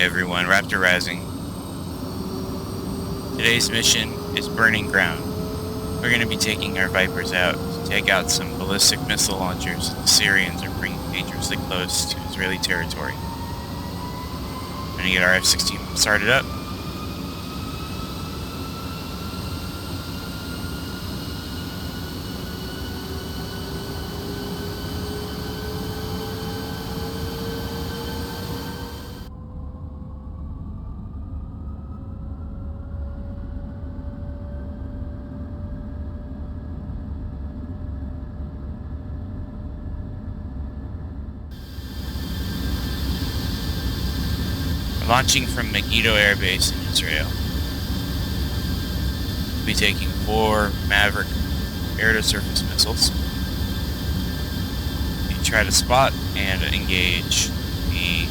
everyone, Raptor Rising. Today's mission is Burning Ground. We're going to be taking our Vipers out to take out some ballistic missile launchers the Syrians are bringing dangerously close to Israeli territory. We're going to get our F-16 started up. Launching from Megiddo Air Base in Israel. We'll be taking 4 Maverick air-to-surface missiles. We try to spot and engage the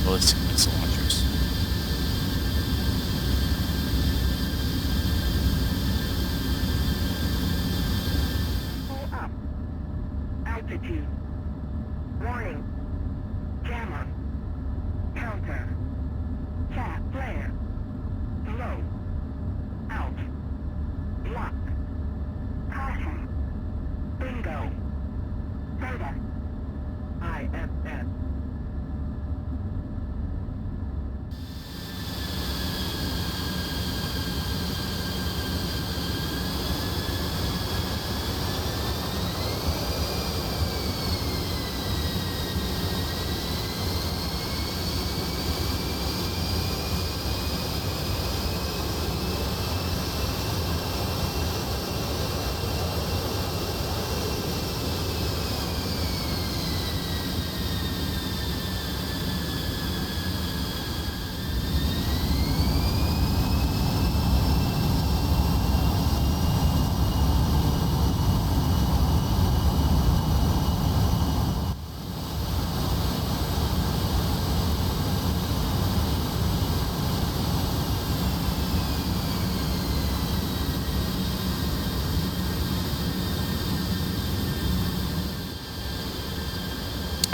ballistic missile launchers. Pull up. Altitude. Warning. Jammer. Counter. Chat flare. Low. Out. Lock. Caution. Bingo. Soda. IFS.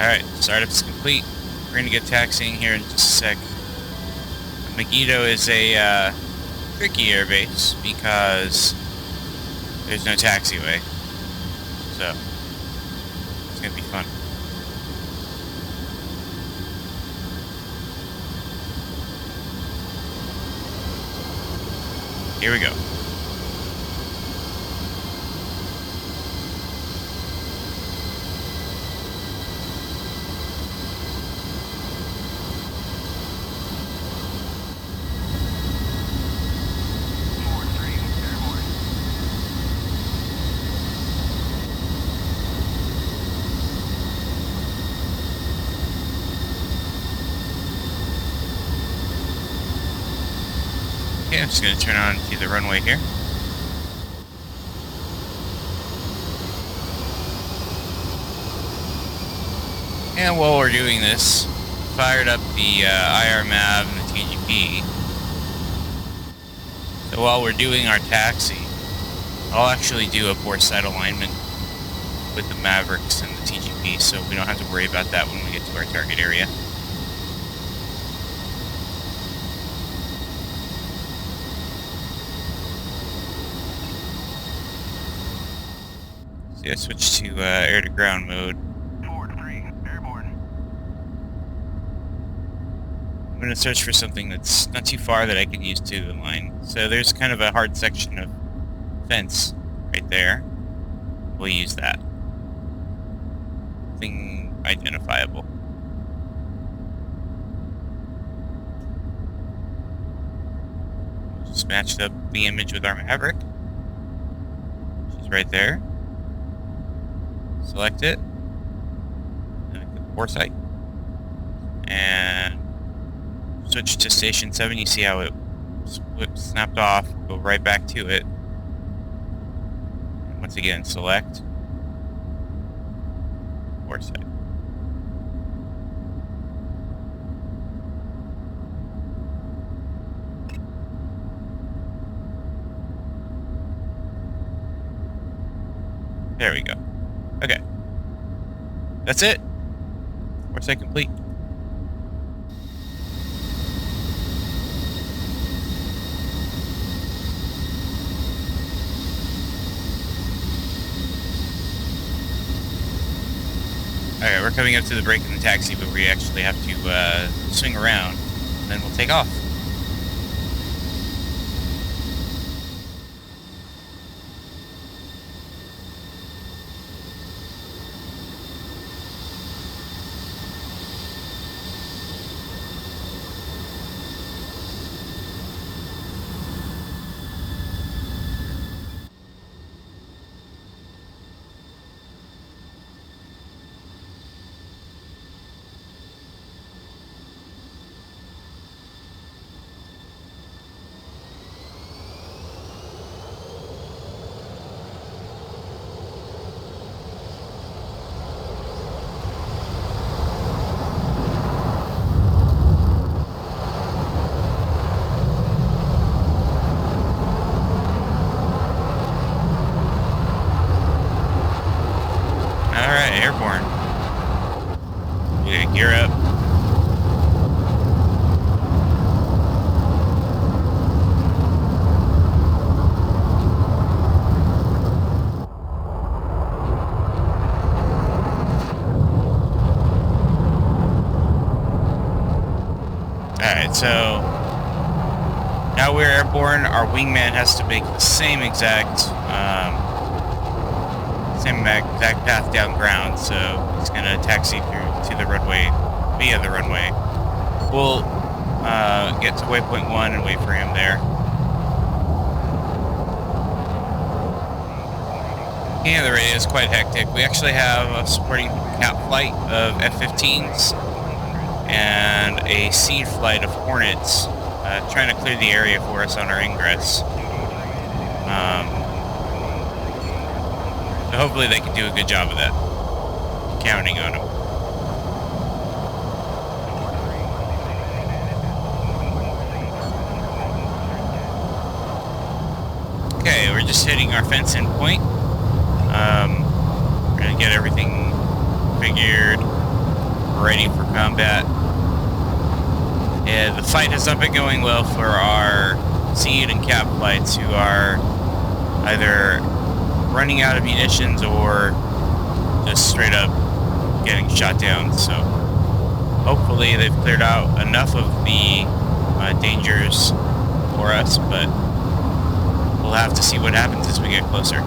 Alright, startup is complete. We're going to get taxiing here in just a sec. Megiddo is a tricky airbase because there's no taxiway. So, it's going to be fun. Here we go. Okay, I'm just going to turn on to the runway here. And while we're doing this, fired up the IR Mav and the TGP. So while we're doing our taxi, I'll actually do a port side alignment with the Mavericks and the TGP, so we don't have to worry about that when we get to our target area. See, I switched to air-to-ground mode. 4-3, airborne. I'm going to search for something that's not too far that I can use to align. So there's kind of a hard section of fence right there. We'll use that. Nothing identifiable. Just matched up the image with our Maverick. She's right there. Select it, and click foresight, and switch to station 7. You see how it snapped off, go right back to it, and once again select foresight. There we go. Okay. That's it. Foresight complete. Alright, we're coming up to the break in the taxi, but we actually have to swing around, and then we'll take off. Alright, airborne. Yeah, gear up. Alright, so now we're airborne. Our wingman has to make the same exact path down ground, so he's gonna taxi through to the runway via the runway. We'll get to waypoint 1 and wait for him there. Yeah, the radio is quite hectic. We actually have a supporting cap flight of F-15s and a seed flight of Hornets trying to clear the area for us on our ingress. So hopefully they can do a good job of that. Counting on them. Okay, we're just hitting our fence-in point. We're gonna get everything figured, ready for combat. Yeah, the fight has not been going well for our seed and cap flights, who are either running out of munitions or just straight up getting shot down. So hopefully they've cleared out enough of the dangers for us, but we'll have to see what happens as we get closer.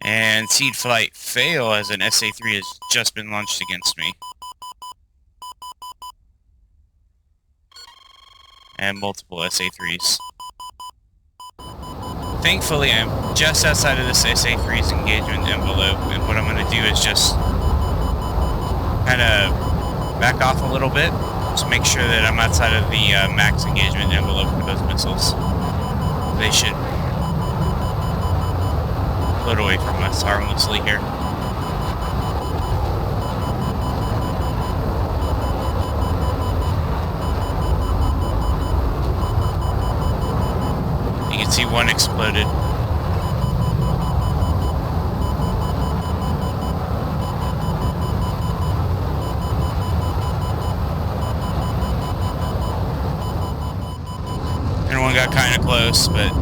And seed flight fail as an SA-3 has just been launched against me. And multiple SA-3s. Thankfully, I'm just outside of this SA-3's engagement envelope, and what I'm going to do is just kind of back off a little bit, just make sure that I'm outside of the max engagement envelope for those missiles. They should float away from us harmlessly here. You can see one exploded. And one got kind of close, but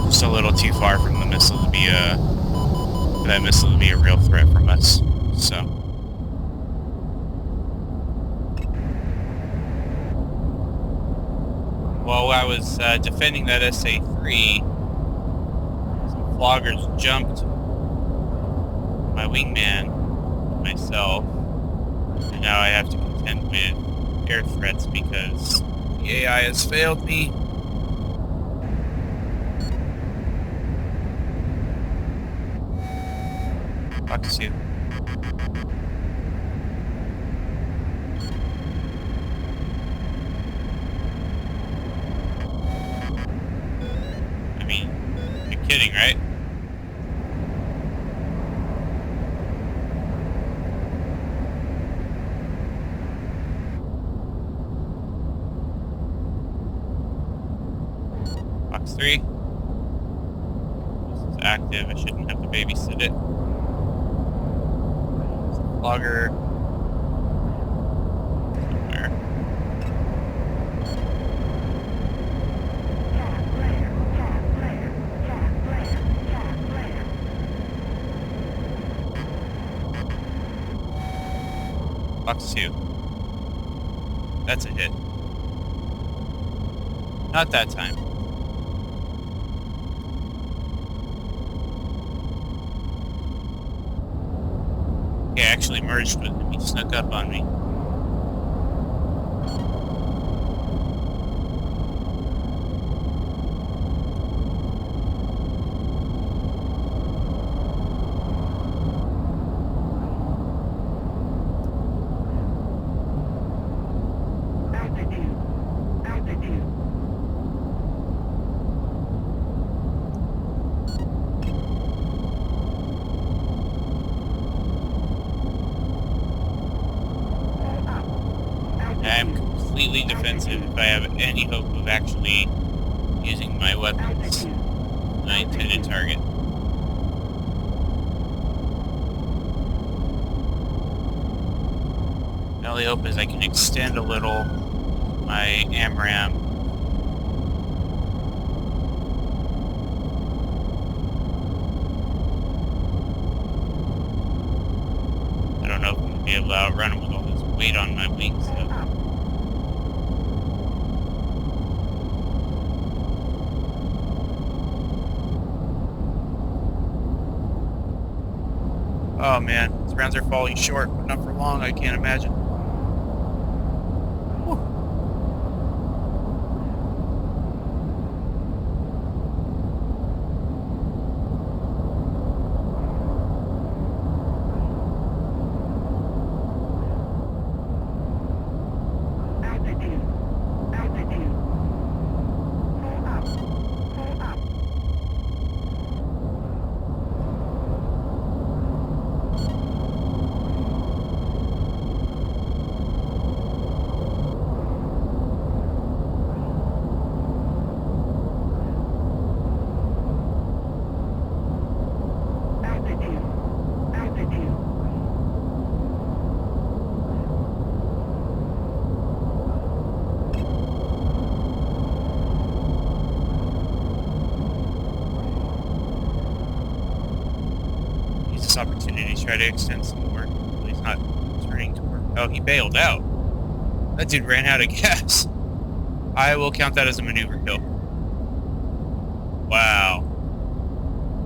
just a little too far from the missile to be for that missile to be a real threat from us. So while I was defending that SA-3, some floggers jumped my wingman, myself, and now I have to contend with air threats because the AI has failed me. Fox 2. I mean, you're kidding, right? Fox 3. This is active. I shouldn't have to babysit it. Logger somewhere. Box 2. That's a hit. Not that time. Okay, I actually merged with him. He snuck up on me. I'm completely defensive if I have any hope of actually using my weapons. My intended target. My only hope is I can extend a little my AMRAM. I don't know if I'm going to be able to outrun him with all this weight on my wings though. Oh man, these rounds are falling short, but not for long, I can't imagine. Whew. Opportunity to try to extend some more. Well, he's not turning toward. Oh, he bailed out. That dude ran out of gas. I will count that as a maneuver kill. Wow.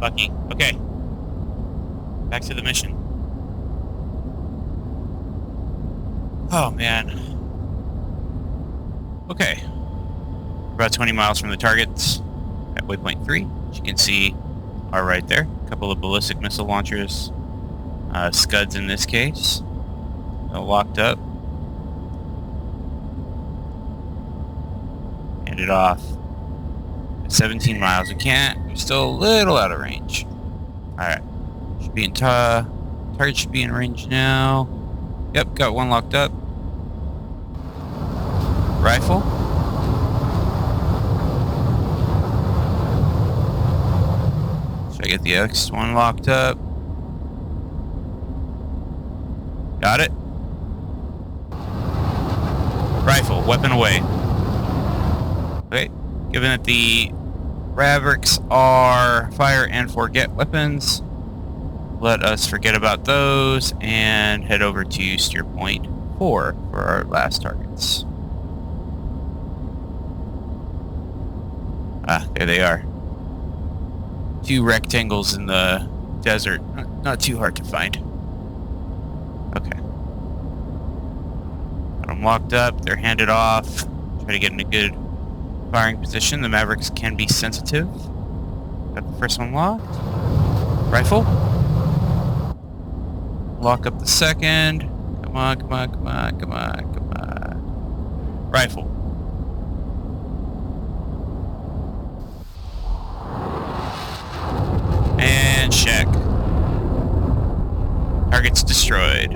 Lucky. Okay. Back to the mission. Oh man. Okay. About 20 miles from the targets at waypoint 3. As you can see, are right there. A couple of ballistic missile launchers, SCUDs in this case, locked up. Hand it off. At 17 miles, we're still a little out of range. Alright, should be in target should be in range now. Yep, got one locked up. Rifle. Should I get the X1 locked up? Got it. Rifle, weapon away. Okay, given that the Mavericks are fire and forget weapons, let us forget about those and head over to steer point 4 for our last targets. Ah, there they are. Two rectangles in the desert. Not too hard to find. Okay. Got them locked up. They're handed off. Try to get in a good firing position. The Mavericks can be sensitive. Got the first one locked. Rifle. Lock up the second. Come on, come on, come on, come on, come on. Rifle. And check. Target's destroyed.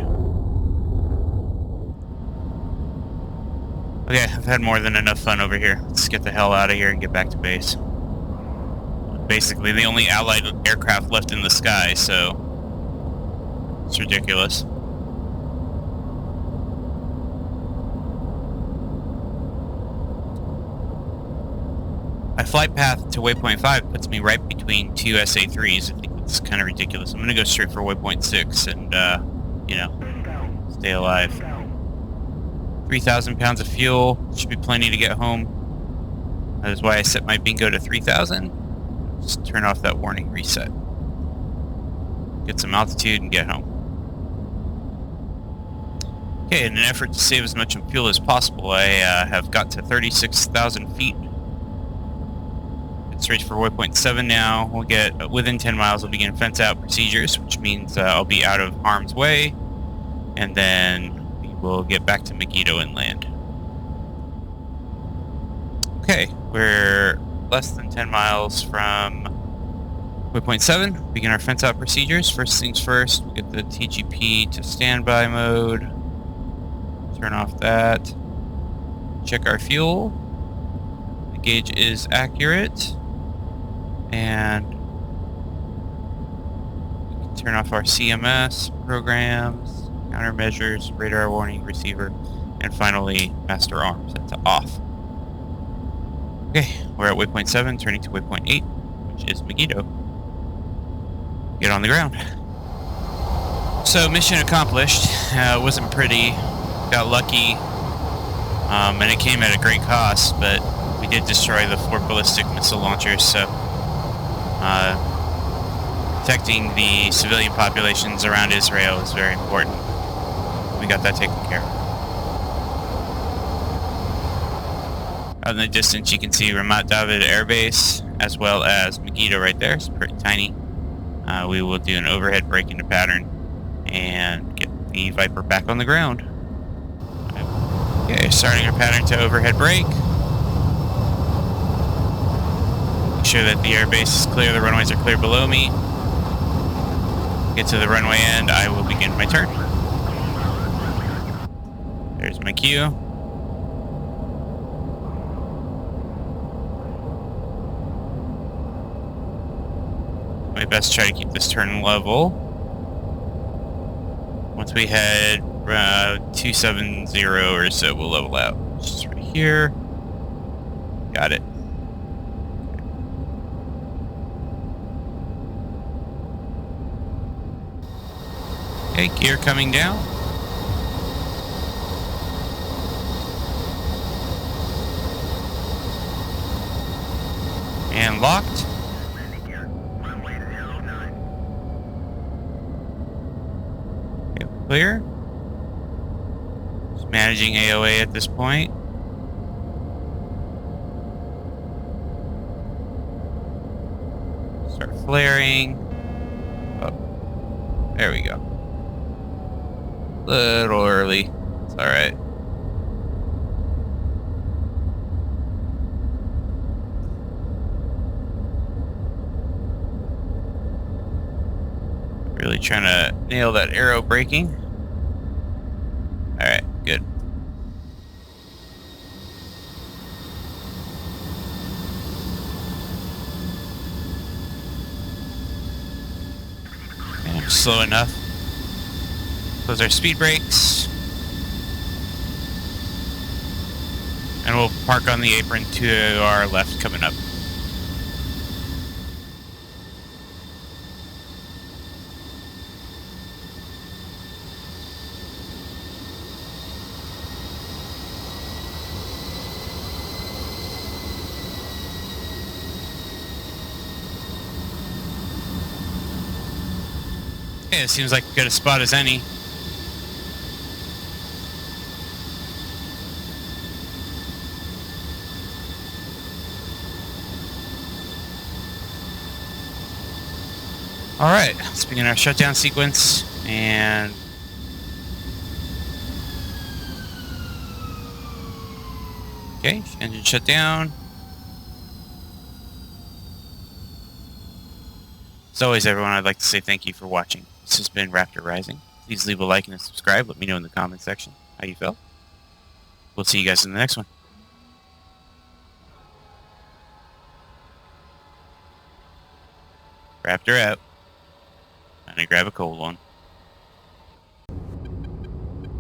Okay, I've had more than enough fun over here. Let's get the hell out of here and get back to base. Basically the only allied aircraft left in the sky, so it's ridiculous. My flight path to waypoint 5 puts me right between two SA-3s. I think it's kind of ridiculous. I'm going to go straight for waypoint 6 and, you know, stay alive. 3,000 pounds of fuel. Should be plenty to get home. That is why I set my bingo to 3,000. Just turn off that warning reset. Get some altitude and get home. Okay, in an effort to save as much fuel as possible, I have got to 36,000 feet. It's ready for waypoint 7 now. We'll get within 10 miles. We'll begin fence out procedures, which means I'll be out of harm's way, and then we will get back to Megiddo and land. Okay, we're less than 10 miles from waypoint 7. Begin our fence out procedures. First things first, we'll get the TGP to standby mode. Turn off that. Check our fuel. The gauge is accurate. And we can turn off our CMS, programs, countermeasures, radar warning, receiver, and finally master arms. That's off. Okay, we're at waypoint 7, turning to waypoint 8, which is Megiddo. Get on the ground. So mission accomplished. Wasn't pretty. Got lucky, and it came at a great cost, but we did destroy the 4 ballistic missile launchers, so protecting the civilian populations around Israel is very important. We got that taken care of. Out in the distance you can see Ramat David Air Base, as well as Megiddo right there. It's pretty tiny. We will do an overhead break into pattern and get the Viper back on the ground. Okay, starting our pattern to overhead brake. Make sure that the airbase is clear, the runways are clear below me. Get to the runway end, I will begin my turn. There's my cue. My best to try to keep this turn level. Once we head 270 or so, we'll level out. Just right here. Got it. Okay, gear coming down. And locked. Okay, clear. Just managing AOA at this point. Start flaring. Oh, there we go. Little early. It's alright. Really trying to nail that aero braking. Alright, good. And slow enough. Close our speed brakes. And we'll park on the apron to our left coming up. Okay, it seems like as good a spot as any. Alright, let's begin our shutdown sequence, and okay, engine shut down. As always, everyone, I'd like to say thank you for watching. This has been Raptor Rising. Please leave a like and a subscribe. Let me know in the comment section how you felt. We'll see you guys in the next one. Raptor out. I'm gonna grab a cold one.